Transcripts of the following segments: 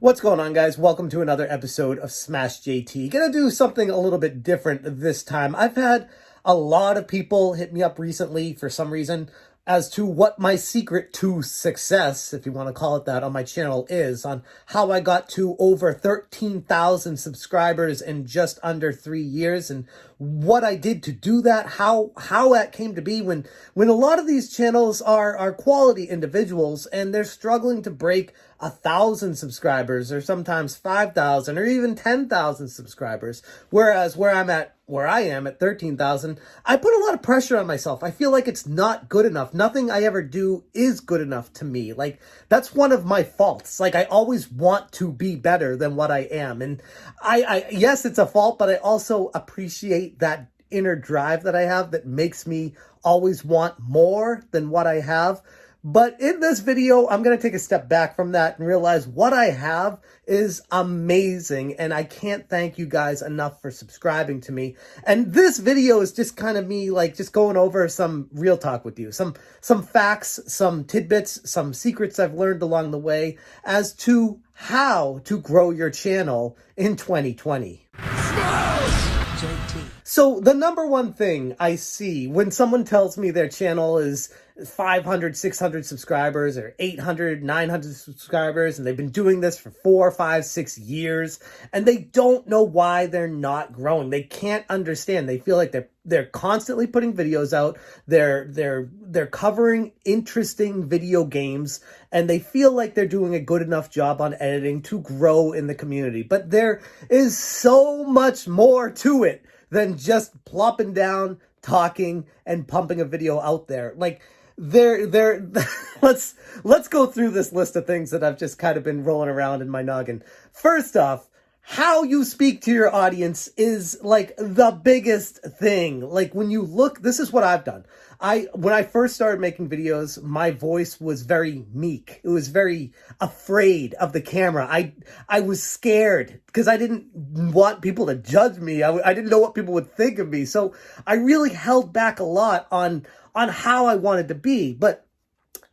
What's going on, guys? Welcome to another episode of Smash JT. Gonna do something a little bit different this time. I've had a lot of people hit me up recently for some reason as to what my secret to success, if you want to call it that, on my channel is, on how I got to over 13,000 subscribers in just under 3 years, and what I did to do that, how that came to be when a lot of these channels are quality individuals and they're struggling to break 1,000 subscribers, or sometimes 5,000, or even 10,000 subscribers. Whereas where I am at 13,000, I put a lot of pressure on myself. I feel like it's not good enough. Nothing I ever do is good enough to me. Like, that's one of my faults. Like, I always want to be better than what I am. And yes, it's a fault, but I also appreciate that inner drive that I have that makes me always want more than what I have. But in this video, I'm going to take a step back from that and realize what I have is amazing. And I can't thank you guys enough for subscribing to me. And this video is just kind of me, like, just going over some real talk with you. Some facts, some tidbits, some secrets I've learned along the way as to how to grow your channel in 2020. So the number one thing I see when someone tells me their channel is 500, 600 subscribers or 800, 900 subscribers, and they've been doing this for 4, 5, 6 years, and they don't know why they're not growing. They can't understand. They feel like they're constantly putting videos out. They're covering interesting video games, and they feel like they're doing a good enough job on editing to grow in the community. But there is so much more to it than just plopping down, talking, and pumping a video out there. Like, let's go through this list of things that I've just kind of been rolling around in my noggin. First off, how you speak to your audience is like the biggest thing. Like, when you look, this is what I've done. When I first started making videos, my voice was very meek. It was very afraid of the camera. I was scared because I didn't want people to judge me. I didn't know what people would think of me. So I really held back a lot on how I wanted to be. But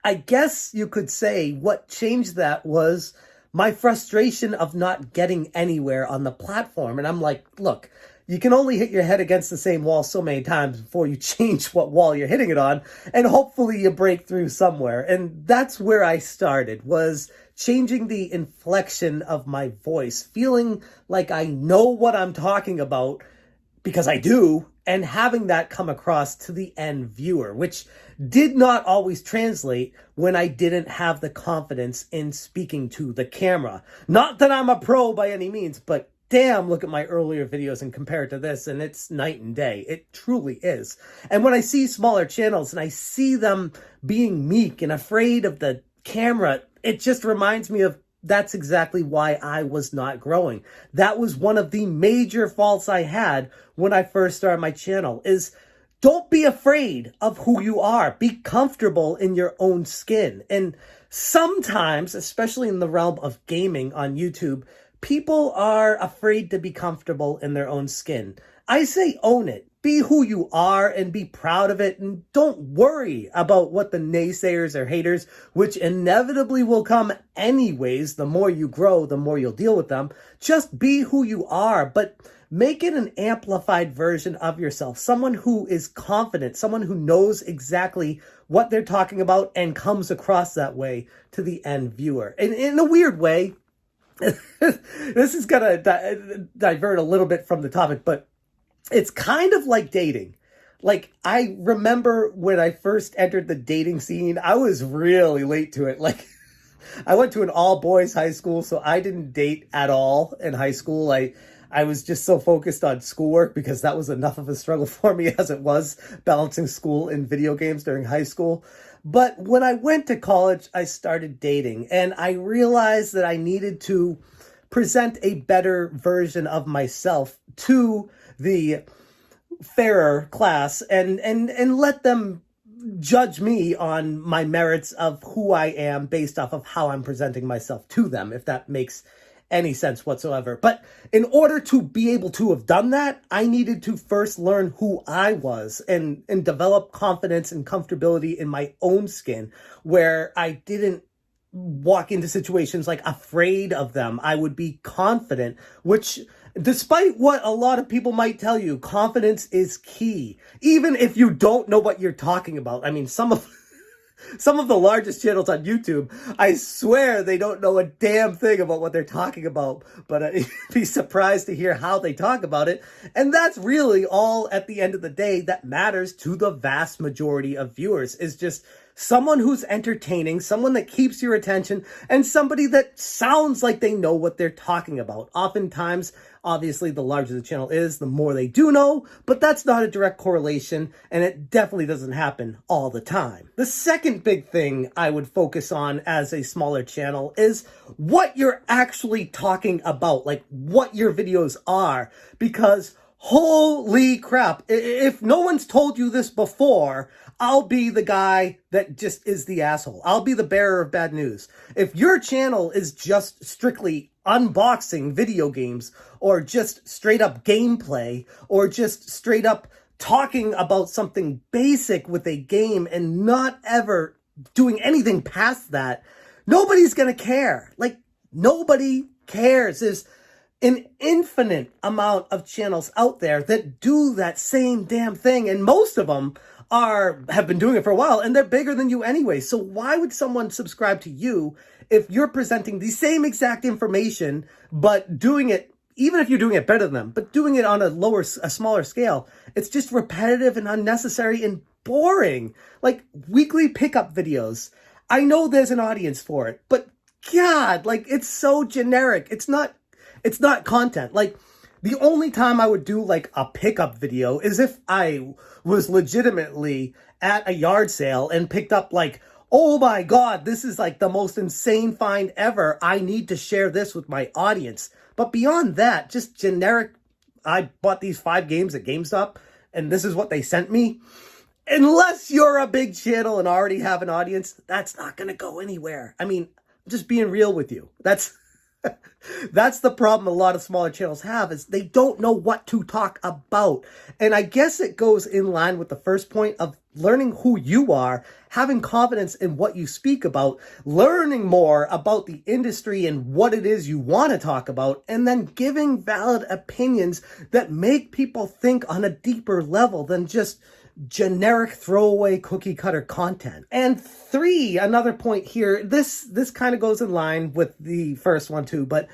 I guess you could say what changed that was my frustration of not getting anywhere on the platform. And I'm like, look, you can only hit your head against the same wall so many times before you change what wall you're hitting it on, and hopefully you break through somewhere. And that's where I started, was changing the inflection of my voice, feeling like I know what I'm talking about, because I do, and having that come across to the end viewer, which did not always translate when I didn't have the confidence in speaking to the camera. Not that I'm a pro by any means, but damn, look at my earlier videos and compare it to this, and it's night and day. It truly is. And when I see smaller channels and I see them being meek and afraid of the camera, it just reminds me of that's exactly why I was not growing. That was one of the major faults I had when I first started my channel, is don't be afraid of who you are. Be comfortable in your own skin. And sometimes, especially in the realm of gaming on YouTube, people are afraid to be comfortable in their own skin. I say own it. Be who you are and be proud of it. And don't worry about what the naysayers or haters, which inevitably will come anyways. The more you grow, the more you'll deal with them. Just be who you are, but make it an amplified version of yourself. Someone who is confident, someone who knows exactly what they're talking about and comes across that way to the end viewer. And in a weird way, this is going to divert a little bit from the topic, but it's kind of like dating. Like, I remember when I first entered the dating scene, I was really late to it. Like, I went to an all-boys high school, so I didn't date at all in high school. I was just so focused on schoolwork because that was enough of a struggle for me as it was, balancing school and video games during high school. But when I went to college, I started dating, and I realized that I needed to present a better version of myself to the fairer class and let them judge me on my merits of who I am based off of how I'm presenting myself to them, if that makes any sense whatsoever. But in order to be able to have done that, I needed to first learn who I was and develop confidence and comfortability in my own skin, where I didn't walk into situations like afraid of them. I would be confident, which despite what a lot of people might tell you, confidence is key. Even if you don't know what you're talking about. I mean, some of the largest channels on YouTube, I swear they don't know a damn thing about what they're talking about, but I'd be surprised to hear how they talk about it. And that's really all at the end of the day that matters to the vast majority of viewers, is just someone who's entertaining, someone that keeps your attention, and somebody that sounds like they know what they're talking about. Oftentimes, obviously, the larger the channel is, the more they do know, but that's not a direct correlation, and it definitely doesn't happen all the time. The second big thing I would focus on as a smaller channel is what you're actually talking about, like what your videos are, because holy crap, if no one's told you this before, I'll be the guy that just is the asshole. I'll be the bearer of bad news. If your channel is just strictly unboxing video games, or just straight up gameplay, or just straight up talking about something basic with a game and not ever doing anything past that, nobody's gonna care. Like, nobody cares. There's an infinite amount of channels out there that do that same damn thing, and most of them have been doing it for a while, and they're bigger than you anyway. So why would someone subscribe to you if you're presenting the same exact information, but doing it, even if you're doing it better than them, but doing it on a smaller scale? It's just repetitive and unnecessary and boring. Like weekly pickup videos. I know there's an audience for it, but God, like, it's so generic. It's not content. Like, the only time I would do like a pickup video is if I was legitimately at a yard sale and picked up like, oh my God, this is like the most insane find ever. I need to share this with my audience. But beyond that, just generic, I bought these 5 games at GameStop and this is what they sent me. Unless you're a big channel and already have an audience, that's not going to go anywhere. I mean, just being real with you. That's the problem a lot of smaller channels have, is they don't know what to talk about. And I guess it goes in line with the first point of learning who you are, having confidence in what you speak about, learning more about the industry and what it is you want to talk about, and then giving valid opinions that make people think on a deeper level than just generic throwaway cookie cutter content. And 3, another point here, this kind of goes in line with the first one too, but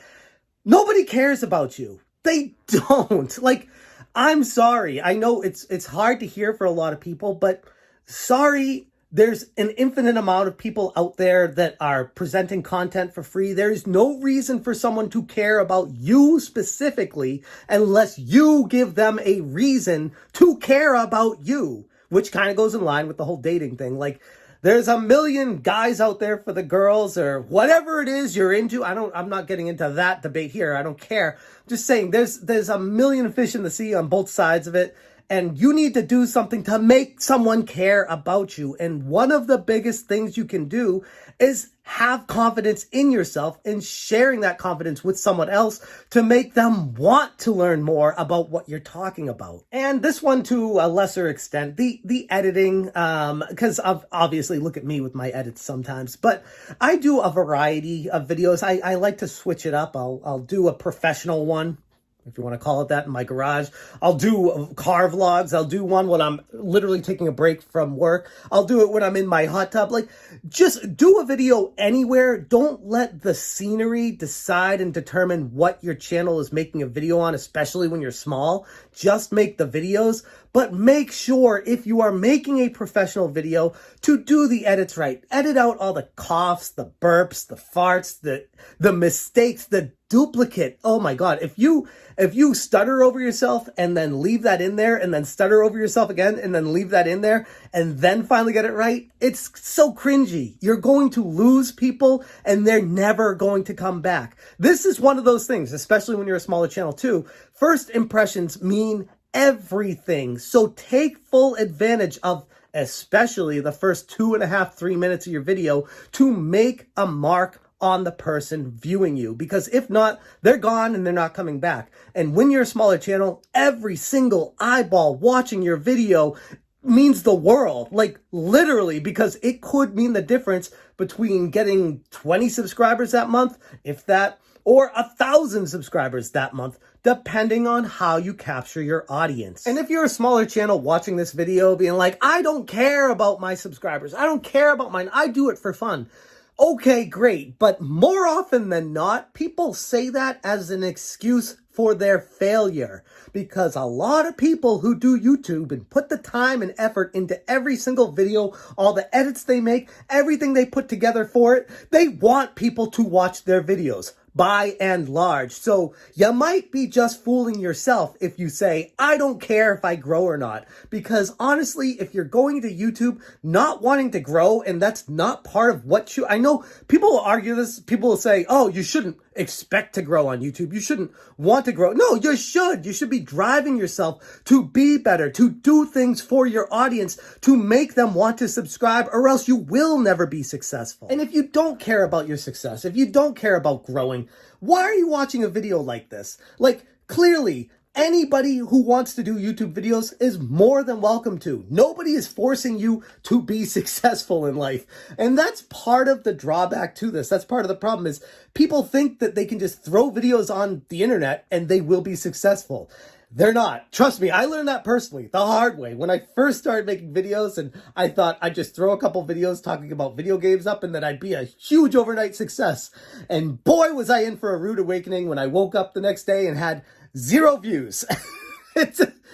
nobody cares about you. They don't. Like, I'm sorry. I know it's hard to hear for a lot of people, but sorry, there's an infinite amount of people out there that are presenting content for free. There's no reason for someone to care about you specifically unless you give them a reason to care about you, which kind of goes in line with the whole dating thing. Like, there's a million guys out there for the girls or whatever it is you're into. I'm not getting into that debate here. I don't care. I'm just saying there's a million fish in the sea on both sides of it. And you need to do something to make someone care about you. And one of the biggest things you can do is have confidence in yourself and sharing that confidence with someone else to make them want to learn more about what you're talking about. And this one to a lesser extent, the editing, because obviously look at me with my edits sometimes, but I do a variety of videos. I like to switch it up. I'll do a professional one, if you want to call it that, in my garage. I'll do car vlogs. I'll do one when I'm literally taking a break from work. I'll do it when I'm in my hot tub. Like, just do a video anywhere. Don't let the scenery decide and determine what your channel is making a video on, especially when you're small. Just make the videos, but make sure if you are making a professional video to do the edits right. Edit out all the coughs, the burps, the farts, the mistakes, the duplicate. Oh my God. If you stutter over yourself and then leave that in there and then stutter over yourself again and then leave that in there and then finally get it right, it's so cringy. You're going to lose people and they're never going to come back. This is one of those things, especially when you're a smaller channel too. First impressions mean everything. So take full advantage of especially the first 2.5, 3 minutes of your video to make a mark on the person viewing you, because if not, they're gone and they're not coming back. And when you're a smaller channel, every single eyeball watching your video means the world, like literally, because it could mean the difference between getting 20 subscribers that month, if that, or 1,000 subscribers that month, depending on how you capture your audience. And if you're a smaller channel watching this video being like, I don't care about my subscribers, I don't care about mine, I do it for fun. Okay, great. But more often than not, people say that as an excuse for their failure, because a lot of people who do YouTube and put the time and effort into every single video, all the edits they make, everything they put together for it, they want people to watch their videos by and large. So you might be just fooling yourself if you say, I don't care if I grow or not. Because honestly, if you're going to YouTube not wanting to grow, and that's not part of what I know people will argue this, people will say, oh, you shouldn't expect to grow on YouTube. You shouldn't want to grow. No, you should. You should be driving yourself to be better, to do things for your audience, to make them want to subscribe, or else you will never be successful. And if you don't care about your success, if you don't care about growing, why are you watching a video like this? Like, clearly, anybody who wants to do YouTube videos is more than welcome to. Nobody is forcing you to be successful in life. And that's part of the drawback to this. That's part of the problem is people think that they can just throw videos on the internet and they will be successful. They're not. Trust me, I learned that personally, the hard way. When I first started making videos and I thought I'd just throw a couple videos talking about video games up and that I'd be a huge overnight success. And boy, was I in for a rude awakening when I woke up the next day and had 0 views.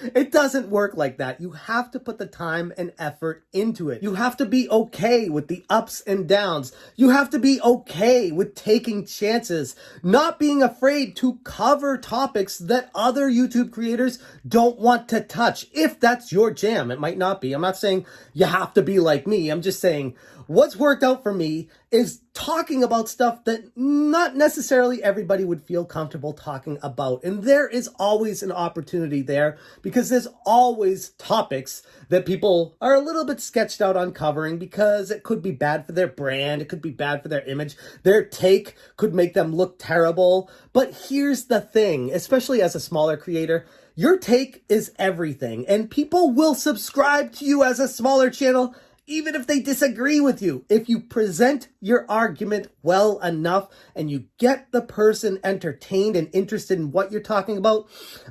It doesn't work like that. You have to put the time and effort into it. You have to be okay with the ups and downs. You have to be okay with taking chances, not being afraid to cover topics that other YouTube creators don't want to touch. If that's your jam, it might not be. I'm not saying you have to be like me. I'm just saying what's worked out for me is talking about stuff that not necessarily everybody would feel comfortable talking about. And there is always an opportunity there because there's always topics that people are a little bit sketched out on covering because it could be bad for their brand. It could be bad for their image. Their take could make them look terrible. But here's the thing, especially as a smaller creator, your take is everything. And people will subscribe to you as a smaller channel even if they disagree with you. If you present your argument well enough and you get the person entertained and interested in what you're talking about,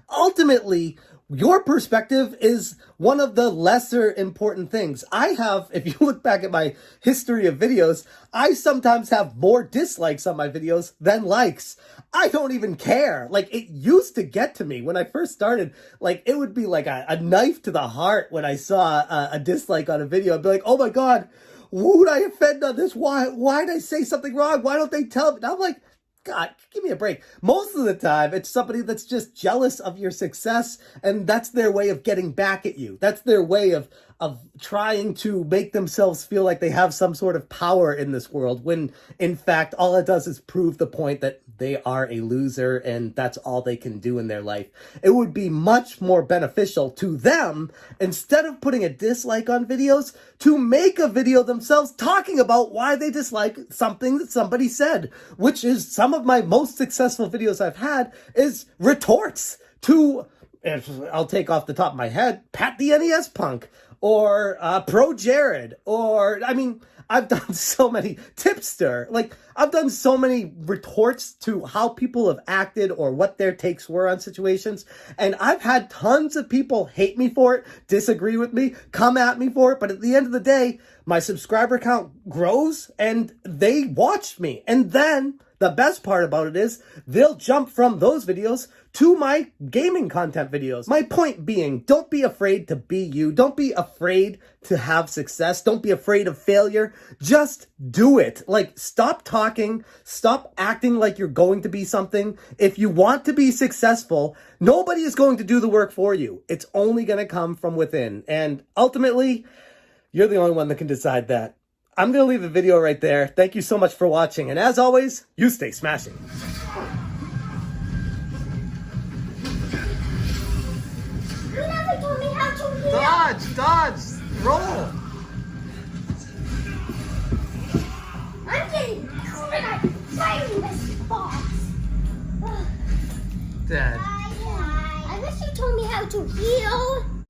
ultimately, your perspective is one of the lesser important things. I have, if you look back at my history of videos, I sometimes have more dislikes on my videos than likes. I don't even care. Like, it used to get to me when I first started. Like, it would be like a knife to the heart when I saw a dislike on a video. I'd be like, oh my God, who would I offend on this? Why did I say something wrong? Why don't they tell me? And I'm like, God, give me a break. Most of the time, it's somebody that's just jealous of your success, and that's their way of getting back at you. That's their way of trying to make themselves feel like they have some sort of power in this world, when, in fact, all it does is prove the point that they are a loser, and that's all they can do in their life. It would be much more beneficial to them, instead of putting a dislike on videos, to make a video themselves talking about why they dislike something that somebody said, which is some of my most successful videos I've had is retorts to, I'll take off the top of my head, Pat the NES Punk, or Pro Jared, or, I mean, I've done so many, Tipster, like, I've done so many retorts to how people have acted or what their takes were on situations, and I've had tons of people hate me for it, disagree with me, come at me for it, but at the end of the day, my subscriber count grows, and they watched me, and then the best part about it is they'll jump from those videos to my gaming content videos. My point being, don't be afraid to be you. Don't be afraid to have success. Don't be afraid of failure. Just do it. Like, stop talking. Stop acting like you're going to be something. If you want to be successful, nobody is going to do the work for you. It's only going to come from within. And ultimately, you're the only one that can decide that. I'm going to leave the video right there. Thank you so much for watching. And as always, you stay smashing. You never told me how to Dodge!